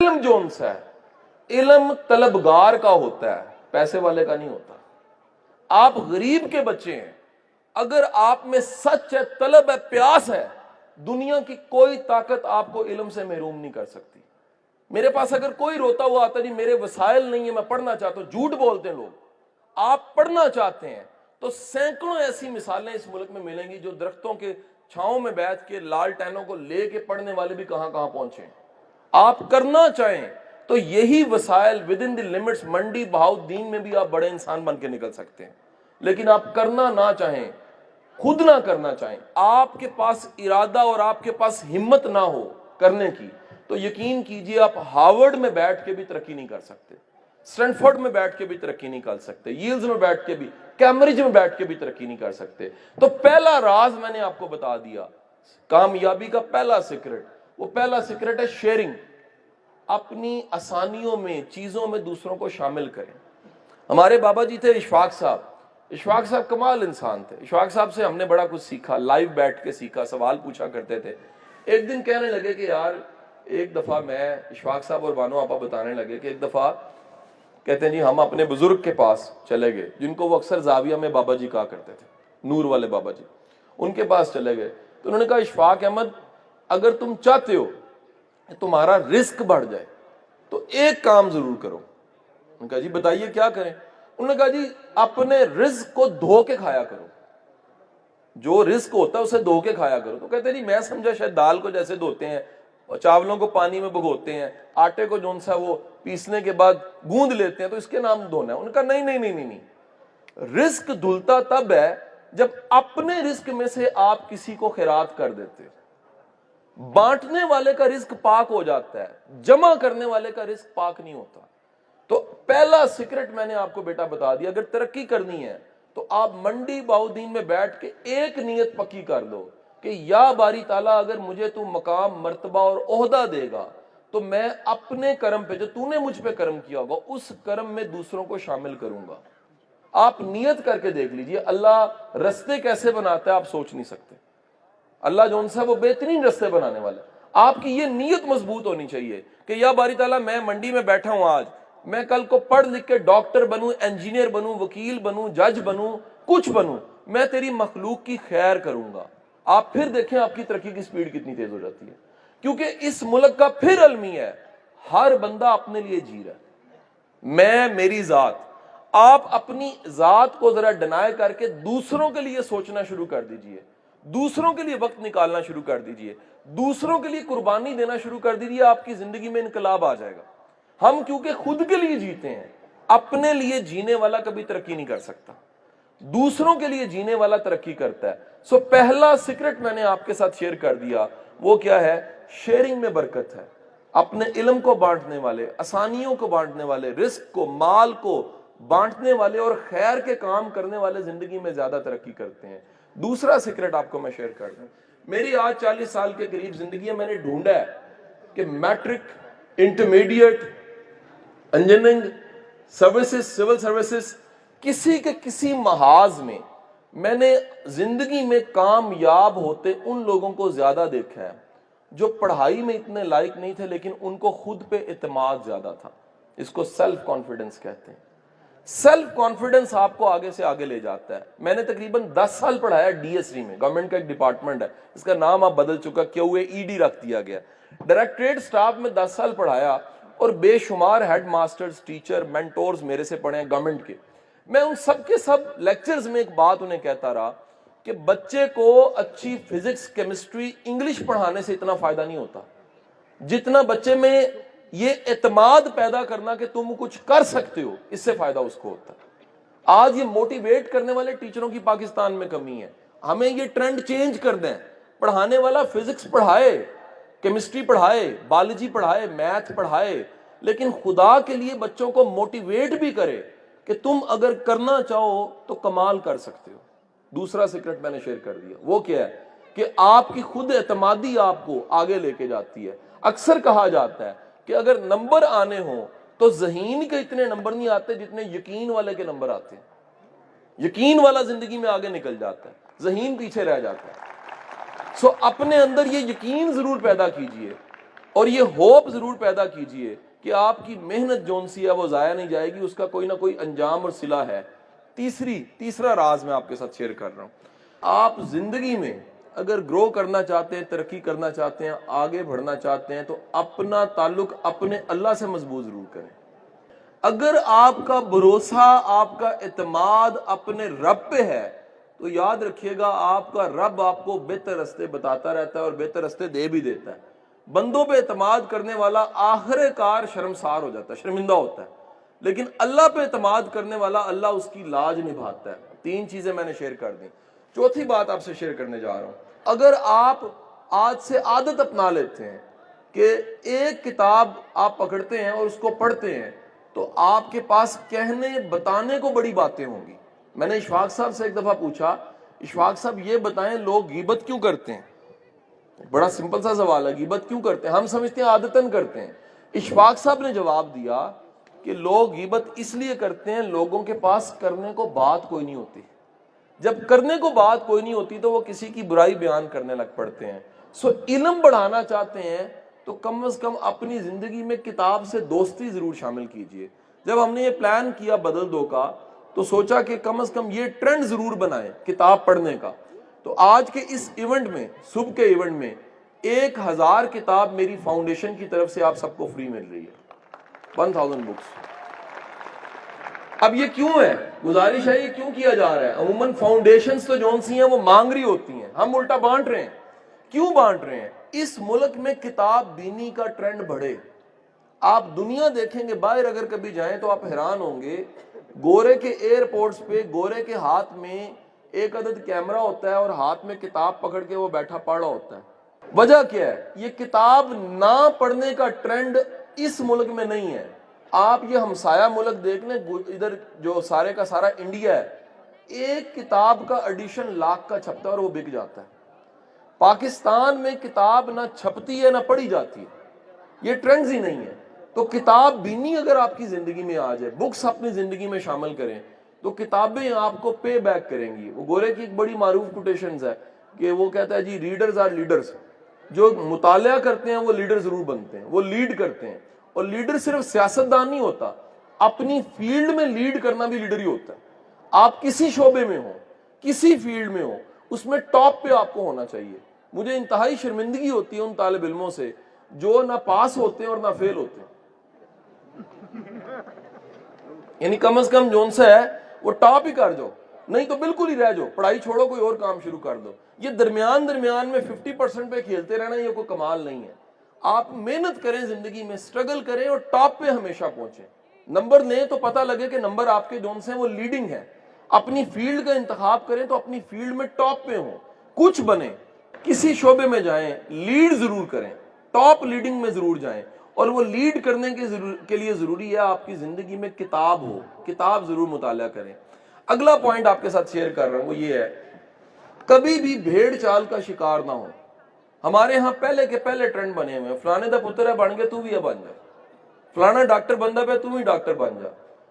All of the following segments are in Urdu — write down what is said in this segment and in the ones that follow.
علم جون سا ہے، علم طلبگار کا ہوتا ہے، پیسے والے کا نہیں ہوتا۔ آپ غریب کے بچے ہیں، اگر آپ میں سچ ہے، طلب ہے، پیاس ہے، دنیا کی کوئی طاقت آپ کو علم سے محروم نہیں کر سکتی۔ میرے پاس اگر کوئی روتا ہوا آتا جی میرے وسائل نہیں ہے، میں پڑھنا چاہتا ہوں، جھوٹ بولتے ہیں لوگ۔ آپ پڑھنا چاہتے ہیں تو سینکڑوں ایسی مثالیں اس ملک میں ملیں گی جو درختوں کے چھاؤں میں بیٹھ کے لالٹینوں کو لے کے پڑھنے والے بھی کہاں کہاں پہنچے ہیں۔ آپ کرنا چاہیں تو یہی وسائل ود ان دی لمٹس منڈی بہاؤدین میں بھی آپ بڑے انسان بن کے نکل سکتے ہیں، لیکن آپ کرنا نہ چاہیں، خود نہ کرنا چاہیں، آپ کے پاس ارادہ اور آپ کے پاس ہمت نہ ہو کرنے کی، تو یقین کیجئے آپ ہارورڈ میں بیٹھ کے بھی ترقی نہیں کر سکتے، اسٹینفورڈ میں بیٹھ کے بھی ترقی نہیں کر سکتے، ییلز میں بیٹھ کے بھی، کیمبرج میں بیٹھ کے بھی ترقی نہیں کر سکتے۔ تو پہلا راز میں نے آپ کو بتا دیا، کامیابی کا پہلا سیکرٹ، وہ پہلا سیکرٹ ہے شیئرنگ۔ اپنی آسانیوں میں، چیزوں میں دوسروں کو شامل کریں۔ ہمارے بابا جی تھے اشفاق صاحب، اشفاق صاحب کمال انسان تھے۔ اشفاق صاحب سے ہم نے بڑا کچھ سیکھا، لائیو بیٹھ کے سیکھا، سوال پوچھا کرتے تھے۔ ایک دن کہنے لگے کہ یار ایک دفعہ میں، اشفاق صاحب اور بانو آپا بتانے لگے کہ ایک دفعہ کہتے ہیں جی ہم اپنے بزرگ کے پاس چلے گئے، جن کو وہ اکثر زاویہ میں بابا جی کہا کرتے تھے، نور والے بابا جی، ان کے پاس چلے گئے تو انہوں نے کہا اشفاق احمد اگر تم چاہتے ہو کہ تمہارا رزق بڑھ جائے تو ایک کام ضرور کرو۔ انہوں نے کہا جی بتائیے کیا کریں؟ انہوں نے کہا جی اپنے رزق کو دھو کے کھایا کرو، جو رزق ہوتا ہے اسے دھو کے کھایا کرو۔ تو کہتے ہیں جی میں سمجھا شاید دال کو جیسے دھوتے ہیں، چاولوں کو پانی میں بھگوتے ہیں، آٹے کو جون سا وہ پیسنے کے بعد گوند لیتے ہیں تو اس کے نام دھونا ہے۔ انہوں نے کہا نہیں نہیں نہیں نہیں نہیں، رزق دھلتا تب ہے جب اپنے رزق میں سے آپ کسی کو خیرات کر دیتے۔ بانٹنے والے کا رزق پاک ہو جاتا ہے، جمع کرنے والے کا رزق پاک نہیں ہوتا۔ تو پہلا سیکرٹ میں نے آپ کو بیٹا بتا دیا، اگر ترقی کرنی ہے تو آپ منڈی بہاؤدین میں بیٹھ کے ایک نیت پکی کر لو کہ یا باری تعالیٰ اگر مجھے تو مقام، مرتبہ اور عہدہ دے گا تو میں اپنے کرم پہ، جو تو نے مجھ پہ کرم کیا ہوگا، اس کرم میں دوسروں کو شامل کروں گا۔ آپ نیت کر کے دیکھ لیجئے، اللہ رستے کیسے بناتا ہے آپ سوچ نہیں سکتے۔ اللہ جون سا وہ بہترین رستے بنانے والا ہے۔ آپ کی یہ نیت مضبوط ہونی چاہیے کہ یا باری تعالیٰ میں منڈی میں بیٹھا ہوں آج، میں کل کو پڑھ لکھ کے ڈاکٹر بنوں، انجینئر بنوں، وکیل بنوں، جج بنوں، کچھ بنوں، میں تیری مخلوق کی خیر کروں گا۔ آپ پھر دیکھیں آپ کی ترقی کی سپیڈ کتنی تیز ہو جاتی ہے، کیونکہ اس ملک کا پھر المیہ ہے ہر بندہ اپنے لیے جی رہا ہے، میں، میری ذات۔ آپ اپنی ذات کو ذرا ڈینائی کر کے دوسروں کے لیے سوچنا شروع کر دیجئے، دوسروں کے لیے وقت نکالنا شروع کر دیجئے، دوسروں کے لیے قربانی دینا شروع کر دیجئے، آپ کی زندگی میں انقلاب آ جائے گا۔ ہم کیونکہ خود کے لیے جیتے ہیں، اپنے لیے جینے والا کبھی ترقی نہیں کر سکتا، دوسروں کے لیے جینے والا ترقی کرتا ہے۔ سو پہلا سیکرٹ میں نے آپ کے ساتھ شیئر کر دیا، وہ کیا ہے؟ شیئرنگ میں برکت ہے۔ اپنے علم کو بانٹنے والے، آسانیوں کو بانٹنے والے، رزق کو، مال کو بانٹنے والے اور خیر کے کام کرنے والے زندگی میں زیادہ ترقی کرتے ہیں۔ دوسرا سیکرٹ آپ کو میں شیئر کر دوں، میری آج 40 سال کے قریب زندگی ہے، میں نے ڈھونڈا ہے کہ matric, intermediate, engineering, services, civil services, کسی کے کسی محاذ میں نے زندگی میں کامیاب ہوتے ان لوگوں کو زیادہ دیکھا ہے جو پڑھائی میں اتنے لائق نہیں تھے لیکن ان کو خود پہ اعتماد زیادہ تھا۔ اس کو سیلف کانفیڈنس کہتے ہیں۔ سیلف کانفیڈنس آپ کو آگے سے آگے لے جاتا ہے۔ میں نے تقریباً 10 سال پڑھایا ڈی ایس ری میں، گورنمنٹ کا ایک ڈپارٹمنٹ ہے، اس کا نام اب بدل چکا، کیو اے ای ڈی رکھ دیا گیا۔ ڈائریکٹریٹ سٹاف میں 10 سال پڑھایا اور بے شمار ہیڈ ماسٹرز، ٹیچر، مینٹورز میرے سے پڑھے ہیں گورنمنٹ کے۔ میں ان سب کے سب لیکچرز میں ایک بات انہیں کہتا رہا کہ بچے کو اچھی فزکس، کیمسٹری، انگلش پڑھانے سے اتنا فائدہ نہیں ہوتا جتنا بچے میں یہ اعتماد پیدا کرنا کہ تم کچھ کر سکتے ہو، اس سے فائدہ اس کو ہوتا ہے۔ آج یہ موٹیویٹ کرنے والے ٹیچروں کی پاکستان میں کمی ہے، ہمیں یہ ٹرینڈ چینج کر دیں۔ پڑھانے والا فزکس پڑھائے، کیمسٹری پڑھائے، بایولوجی پڑھائے، میتھ پڑھائے، لیکن خدا کے لیے بچوں کو موٹیویٹ بھی کرے کہ تم اگر کرنا چاہو تو کمال کر سکتے ہو۔ دوسرا سیکرٹ میں نے شیئر کر دیا، وہ کیا ہے کہ آپ کی خود اعتمادی آپ کو آگے لے کے جاتی ہے۔ اکثر کہا جاتا ہے کہ اگر نمبر آنے ہوں تو ذہین کے اتنے نمبر نہیں آتے جتنے یقین والے کے نمبر آتے ہیں۔ یقین والا زندگی میں آگے نکل جاتا ہے، ذہین پیچھے رہ جاتا ہے۔ سو اپنے اندر یہ یقین ضرور پیدا کیجئے اور یہ ہوپ ضرور پیدا کیجئے کہ آپ کی محنت جون سی ہے وہ ضائع نہیں جائے گی، اس کا کوئی نہ کوئی انجام اور صلہ ہے۔ تیسرا راز میں آپ کے ساتھ شیئر کر رہا ہوں۔ آپ زندگی میں اگر گرو کرنا چاہتے ہیں، ترقی کرنا چاہتے ہیں، آگے بڑھنا چاہتے ہیں، تو اپنا تعلق اپنے اللہ سے مضبوط ضرور کریں۔ اگر آپ کا بھروسہ، آپ کا اعتماد اپنے رب پہ ہے تو یاد رکھیے گا آپ کا رب آپ کو بہتر راستے بتاتا رہتا ہے اور بہتر راستے دے بھی دیتا ہے۔ بندوں پہ اعتماد کرنے والا آخر کار شرمسار ہو جاتا ہے، شرمندہ ہوتا ہے، لیکن اللہ پہ اعتماد کرنے والا اللہ اس کی لاج نبھاتا ہے۔ 3 چیزیں میں نے شیئر کر دیں۔ چوتھی بات آپ سے شیئر کرنے جا رہا ہوں۔ اگر آپ آج سے عادت اپنا لیتے ہیں کہ ایک کتاب آپ پکڑتے ہیں اور اس کو پڑھتے ہیں تو آپ کے پاس کہنے بتانے کو بڑی باتیں ہوں گی۔ میں نے اشفاق صاحب سے ایک دفعہ پوچھا، اشفاق صاحب یہ بتائیں لوگ غیبت کیوں کرتے ہیں؟ بڑا سمپل سا سوال ہے، غیبت کیوں کرتے ہیں؟ ہم سمجھتے ہیں عادتاً کرتے ہیں۔ اشفاق صاحب نے جواب دیا کہ لوگ غیبت اس لیے کرتے ہیں، لوگوں کے پاس کرنے کو بات کوئی نہیں ہوتی۔ جب کرنے کو بات کوئی نہیں ہوتی تو وہ کسی کی برائی بیان کرنے لگ پڑتے ہیں۔ علم بڑھانا چاہتے ہیں تو کم از کم اپنی زندگی میں کتاب سے دوستی ضرور شامل کیجئے۔ جب ہم نے یہ پلان کیا بدل دو کا تو سوچا کہ کم از کم یہ ٹرینڈ ضرور بنائیں کتاب پڑھنے کا۔ تو آج کے اس ایونٹ میں، صبح کے ایونٹ میں 1000 کتاب میری فاؤنڈیشن کی طرف سے آپ سب کو فری مل رہی ہے، 1000 بکس۔ اب یہ کیوں ہے؟ گزارش ہے یہ کیوں کیا جا رہا ہے؟ عموماً فاؤنڈیشنز تو جون سی ہیں وہ مانگ رہی ہوتی ہیں، ہم الٹا بانٹ رہے ہیں۔ کیوں بانٹ رہے ہیں؟ اس ملک میں کتاب بینی کا ٹرینڈ بڑھے۔ آپ دنیا دیکھیں گے، باہر اگر کبھی جائیں تو آپ حیران ہوں گے، گورے کے ایئرپورٹس پہ گورے کے ہاتھ میں ایک عدد کیمرہ ہوتا ہے اور ہاتھ میں کتاب پکڑ کے وہ بیٹھا پڑھ رہا ہوتا ہے۔ وجہ کیا ہے؟ یہ کتاب نہ پڑھنے کا ٹرینڈ اس ملک میں نہیں ہے۔ آپ یہ ہمسایہ ملک دیکھ لیں، ادھر جو سارے کا سارا انڈیا ہے، ایک کتاب کا ایڈیشن لاکھ کا چھپتا ہے اور وہ بک جاتا ہے۔ پاکستان میں کتاب نہ چھپتی ہے نہ پڑھی جاتی ہے، یہ ٹرینڈز ہی نہیں ہے۔ تو کتاب بینی اگر آپ کی زندگی میں آ جائے، بکس اپنی زندگی میں شامل کریں تو کتابیں آپ کو پے بیک کریں گی۔ وہ گورے کی ایک بڑی معروف کوٹیشنز ہے کہ وہ کہتا ہے جی ریڈرز آر لیڈرز، جو مطالعہ کرتے ہیں وہ لیڈر ضرور بنتے ہیں، وہ لیڈ کرتے ہیں۔ اور لیڈر صرف سیاستدان نہیں ہوتا، اپنی فیلڈ میں لیڈ کرنا بھی لیڈر ہی ہوتا ہے۔ آپ کسی شعبے میں ہو، کسی فیلڈ میں ہو، اس میں ٹاپ پہ آپ کو ہونا چاہیے۔ مجھے انتہائی شرمندگی ہوتی ہے ان طالب علموں سے جو نہ پاس ہوتے ہیں اور نہ فیل ہوتے ہیں۔ یعنی کم از کم جون سا ہے وہ ٹاپ ہی کر جاؤ، نہیں تو بالکل ہی رہ جاؤ، پڑھائی چھوڑو کوئی اور کام شروع کر دو۔ یہ درمیان میں 50% پہ کھیلتے رہنا یہ کوئی کمال نہیں ہے۔ آپ محنت کریں، زندگی میں سٹرگل کریں اور ٹاپ پہ ہمیشہ پہنچیں۔ نمبر لیں تو پتہ لگے کہ نمبر آپ کے جون سے ہیں وہ لیڈنگ ہے۔ اپنی فیلڈ کا انتخاب کریں تو اپنی فیلڈ میں ٹاپ پہ ہوں، کچھ بنیں، کسی شعبے میں جائیں، لیڈ ضرور کریں، ٹاپ لیڈنگ میں ضرور جائیں۔ اور وہ لیڈ کرنے کے لیے ضروری ہے آپ کی زندگی میں کتاب ہو، کتاب ضرور مطالعہ کریں۔ اگلا پوائنٹ آپ کے ساتھ شیئر کر رہا ہوں وہ یہ ہے، کبھی بھی بھیڑ چال کا شکار نہ ہو۔ ہمارے ہاں پہلے کے پہلے ٹرینڈ بنے ہوئے ہیں، فلانے دا پتر ہے بن گیا تو بھی ہے بن جا، فلانا ڈاکٹر بندہ پہ تو بھی ڈاکٹر بن جا۔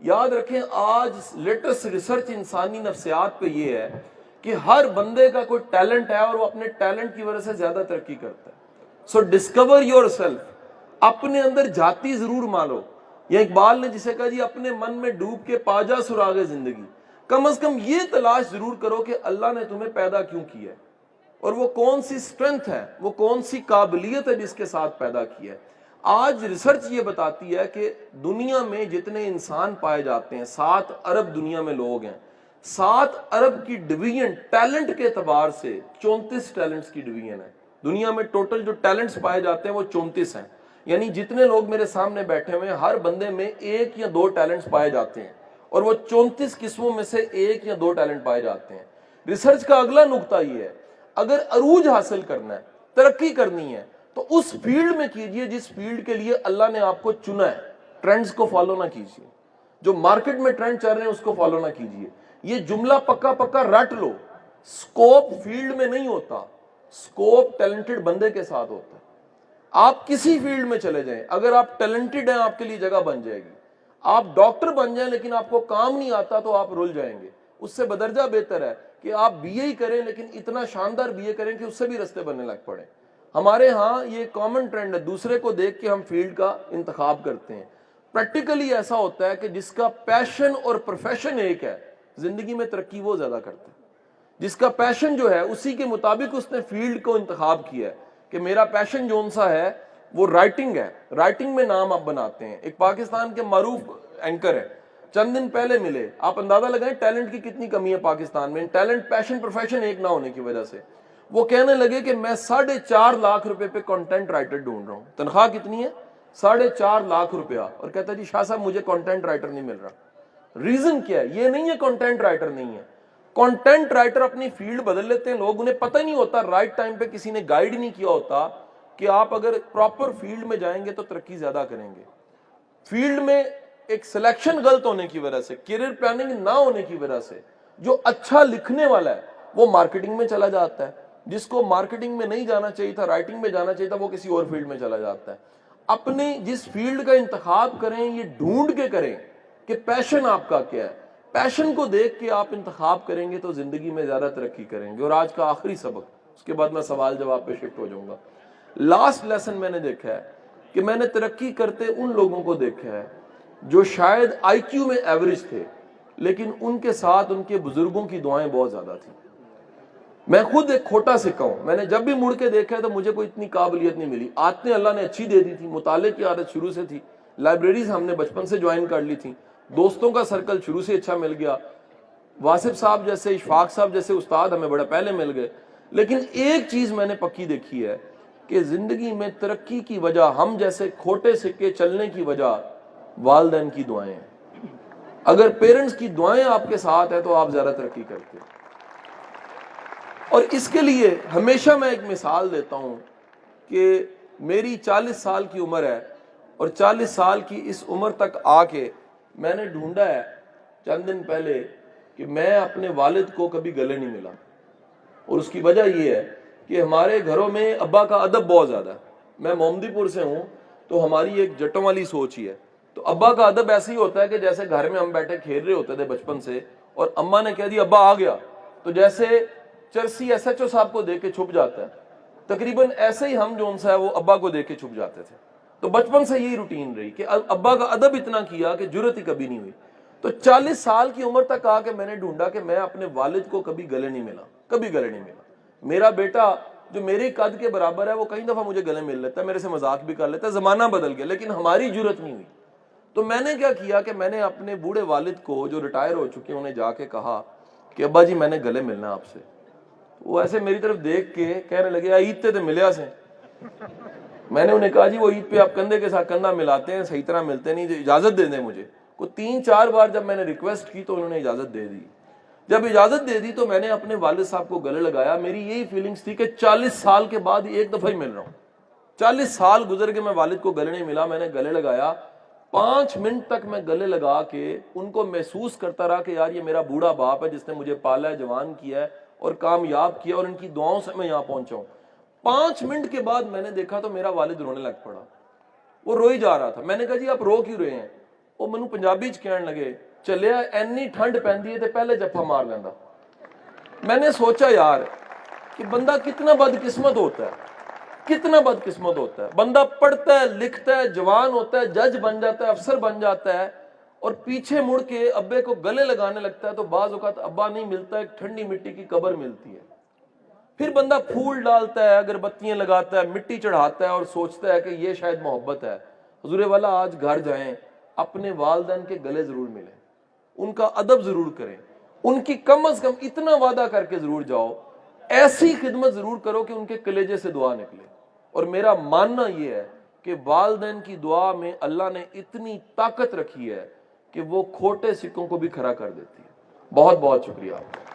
یاد رکھیں آج لیٹسٹ ریسرچ انسانی نفسیات پہ یہ ہے کہ ہر بندے کا کوئی ٹیلنٹ ہے اور وہ اپنے ٹیلنٹ کی وجہ سے زیادہ ترقی کرتا ہے۔ سو ڈسکور یور سیلف، اپنے اندر جاتی ضرور مانو۔ یا اقبال نے جسے کہا جی اپنے من میں ڈوب کے پا جا سراغ زندگی، کم از کم یہ تلاش ضرور کرو کہ اللہ نے تمہیں پیدا کیوں کیا ہے اور وہ کون سی سٹرنتھ ہے، وہ کون سی قابلیت ہے جس کے ساتھ پیدا کیا ہے۔ آج ریسرچ یہ بتاتی ہے کہ دنیا میں جتنے انسان پائے جاتے ہیں، 7 ارب دنیا میں لوگ ہیں، 7 ارب کی ڈویژن ٹیلنٹ کے اعتبار سے 34 ٹیلنٹس کی ڈویژن ہے۔ دنیا میں ٹوٹل جو ٹیلنٹس پائے جاتے ہیں وہ 34 ہیں۔ یعنی جتنے لوگ میرے سامنے بیٹھے ہوئے ہیں ہر بندے میں 1 یا 2 ٹیلنٹس پائے جاتے ہیں، اور وہ 34 قسموں میں سے 1 یا 2 ٹیلنٹ پائے جاتے ہیں۔ ریسرچ کا اگلا نقطہ یہ ہے، اگر عروج حاصل کرنا ہے، ترقی کرنی ہے تو اس فیلڈ میں کیجئے جس فیلڈ کے لیے اللہ نے آپ کو چنا ہے۔ ٹرینڈز کو فالو نہ کیجئے، جو مارکیٹ میں ٹرینڈ چل رہے ہیں اس کو فالو نہ کیجئے۔ یہ جملہ پکا پکا رٹ لو، سکوپ فیلڈ میں نہیں ہوتا، سکوپ ٹیلنٹڈ بندے کے ساتھ ہوتا ہے۔ آپ کسی فیلڈ میں چلے جائیں، اگر آپ ٹیلنٹڈ ہیں آپ کے لیے جگہ بن جائے گی۔ آپ ڈاکٹر بن جائیں لیکن آپ کو کام نہیں آتا تو آپ رل جائیں گے۔ اس سے بدرجہ بہتر ہے کہ آپ بی اے ہی کریں لیکن اتنا شاندار بی اے کریں کہ اس سے بھی رستے بننے لگ پڑیں۔ ہمارے ہاں یہ کامن ٹرینڈ ہے، دوسرے کو دیکھ کے ہم فیلڈ کا انتخاب کرتے ہیں۔ پریکٹیکلی ایسا ہوتا ہے کہ جس کا پیشن اور پروفیشن ایک ہے، زندگی میں ترقی وہ زیادہ کرتا ہے۔ جس کا پیشن جو ہے اسی کے مطابق اس نے فیلڈ کو انتخاب کیا ہے کہ میرا پیشن جون سا ہے وہ رائٹنگ ہے، رائٹنگ میں نام آپ بناتے ہیں۔ ایک پاکستان کے معروف اینکر ہے، چند دن پہلے ملے، آپ اندازہ لگائیں ٹیلنٹ کی کتنی کمی ہے پاکستان میں، ٹیلنٹ پیشن پروفیشن ایک نہ ہونے کی وجہ سے۔ وہ کہنے لگے کہ میں 4.5 لاکھ روپے پہ کنٹینٹ رائٹر ڈھونڈ رہا ہوں۔ تنخواہ کتنی ہے؟ 4.5 لاکھ روپیہ۔ اور کہتا جی شاہ صاحب مجھے کنٹینٹ رائٹر نہیں مل رہا۔ ریزن کیا ہے؟ یہ نہیں ہے کنٹینٹ رائٹر نہیں ہے، کنٹینٹ رائٹر اپنی فیلڈ بدل لیتے ہیں، لوگ انہیں پتہ ہی نہیں ہوتا، رائٹ ٹائم پہ کسی نے گائیڈ نہیں کیا ہوتا کہ آپ اگر پراپر فیلڈ میں جائیں گے تو ترقی زیادہ کریں گے۔ فیلڈ میں ایک سلیکشن غلط ہونے کی وجہ سے، کیریئر پلاننگ نہ ہونے کی وجہ سے، جو اچھا لکھنے والا ہے وہ مارکیٹنگ میں چلا جاتا ہے، جس کو مارکیٹنگ میں نہیں جانا چاہیے تھا، رائٹنگ میں جانا چاہیے تھا، وہ کسی اور فیلڈ میں چلا جاتا ہے۔ اپنے جس فیلڈ کا انتخاب کریں یہ ڈھونڈ کے کریں کہ پیشن آپ کا کیا ہے، پیشن کو دیکھ کے آپ انتخاب کریں گے تو زندگی میں زیادہ ترقی کریں گے۔ اور آج کا آخری سبق، اس کے بعد میں سوال جواب پہ شفٹ ہو جاؤں گا۔ لاسٹ لیسن میں نے دیکھا ہے کہ میں نے ترقی کرتے ان لوگوں کو دیکھا ہے جو شاید آئی کیو میں ایوریج تھے، لیکن ان کے ساتھ ان کے بزرگوں کی دعائیں بہت زیادہ تھیں۔ میں خود ایک کھوٹا سکہ ہوں، میں نے جب بھی مڑ کے دیکھا ہے تو مجھے کوئی اتنی قابلیت نہیں ملی۔ عادتیں اللہ نے اچھی دے دی تھی، مطالعے کی عادت شروع سے تھی، لائبریریز ہم نے بچپن سے جوائن کر لی تھی، دوستوں کا سرکل شروع سے اچھا مل گیا، واصف صاحب جیسے، اشفاق صاحب جیسے استاد ہمیں بڑا پہلے مل گئے۔ لیکن ایک چیز میں نے پکی دیکھی ہے کہ زندگی میں ترقی کی وجہ، ہم جیسے کھوٹے سکے چلنے کی وجہ والدین کی دعائیں ہیں۔ اگر پیرنٹس کی دعائیں آپ کے ساتھ ہیں تو آپ زیادہ ترقی کرتے ہیں۔ اور اس کے لیے ہمیشہ میں ایک مثال دیتا ہوں کہ میری 40 سال کی عمر ہے، اور 40 سال کی اس عمر تک آ کے میں نے ڈھونڈا ہے چند دن پہلے کہ میں اپنے والد کو کبھی گلے نہیں ملا۔ اور اس کی وجہ یہ ہے کہ ہمارے گھروں میں ابا کا ادب بہت زیادہ ہے۔ میں محمدی پور سے ہوں تو ہماری ایک جٹوں والی سوچ ہی ہے، تو ابا کا ادب ایسے ہی ہوتا ہے کہ جیسے گھر میں ہم بیٹھے کھیل رہے ہوتے تھے بچپن سے، اور اماں نے کہہ دی ابا آ گیا، تو جیسے چرسی ایس ایچ او صاحب کو دیکھ کے چھپ جاتا ہے، تقریباً ایسے ہی ہم جو ہے وہ ابا کو دیکھ کے چھپ جاتے تھے۔ تو بچپن سے یہی روٹین رہی کہ ابا کا ادب اتنا کیا کہ جرت ہی کبھی نہیں ہوئی۔ تو 40 سال کی عمر تک آ کے میں نے ڈھونڈا کہ میں اپنے والد کو کبھی گلے نہیں ملا، کبھی گلے نہیں ملا۔ میرا بیٹا جو میرے قد کے برابر ہے وہ کئی دفعہ مجھے گلے مل لیتا ہے، میرے سے مذاق بھی کر لیتا ہے، زمانہ بدل گیا، لیکن ہماری جرت نہیں ہوئی۔ تو میں نے کیا کیا کہ میں نے اپنے بوڑھے والد کو جو ریٹائر ہو چکے انہیں جا کے کہا کہ ابا جی میں نے گلے ملنا ہے آپ سے۔ وہ ایسے میری طرف دیکھ کے کہنے لگے عید تے ملیا سے۔ میں نے انہیں کہا جی وہ عید پہ آپ کندھے کے ساتھ کندھا ملاتے ہیں، صحیح طرح ملتے نہیں، اجازت دے دیں مجھے۔ کو 3-4 بار جب میں نے ریکویسٹ کی تو انہوں نے اجازت دے دی۔ جب اجازت دے دی تو میں نے اپنے والد صاحب کو گلے لگایا۔ میری یہی فیلنگز تھی کہ 40 سال کے بعد ایک دفعہ ہی مل رہا ہوں، 40 سال گزر کے میں والد کو گلے نہیں ملا۔ میں نے گلے لگایا، 5 منٹ تک میں گلے لگا کے ان کو محسوس کرتا رہا کہ یار یہ میرا بوڑھا باپ ہے جس نے مجھے پالا ہے، جوان کیا ہے اور کامیاب کیا، اور ان کی دعاؤں سے میں یہاں پہنچا ہوں۔ 5 منٹ کے بعد میں نے دیکھا تو میرا والد رونے لگ پڑا، وہ روئی جا رہا تھا۔ میں نے کہا جی آپ رو کیوں رہے ہیں؟ وہ مینوں پنجابی چ کہن لگے چلیا اینی ٹھنڈ پیندی ہے تے پہلے جفا مار لیندا۔ میں نے سوچا یار کہ بندہ کتنا بدقسمت ہوتا ہے، کتنا بدقسمت ہوتا ہے۔ بندہ پڑھتا ہے، لکھتا ہے، جوان ہوتا ہے، جج بن جاتا ہے، افسر بن جاتا ہے، اور پیچھے مڑ کے ابے کو گلے لگانے لگتا ہے تو بعض اوقات ابا نہیں ملتا، ایک ٹھنڈی مٹی کی قبر ملتی ہے۔ پھر بندہ پھول ڈالتا ہے، اگربتیاں لگاتا ہے، مٹی چڑھاتا ہے اور سوچتا ہے کہ یہ شاید محبت ہے۔ حضور والا آج گھر جائیں، اپنے والدین کے گلے ضرور ملیں، ان کا ادب ضرور کریں، ان کی کم از کم اتنا وعدہ کر کے ضرور جاؤ، ایسی خدمت ضرور کرو کہ ان کے کلیجے سے دعا نکلے۔ اور میرا ماننا یہ ہے کہ والدین کی دعا میں اللہ نے اتنی طاقت رکھی ہے کہ وہ کھوٹے سکوں کو بھی کھڑا کر دیتی ہے۔ بہت بہت شکریہ آپ کا۔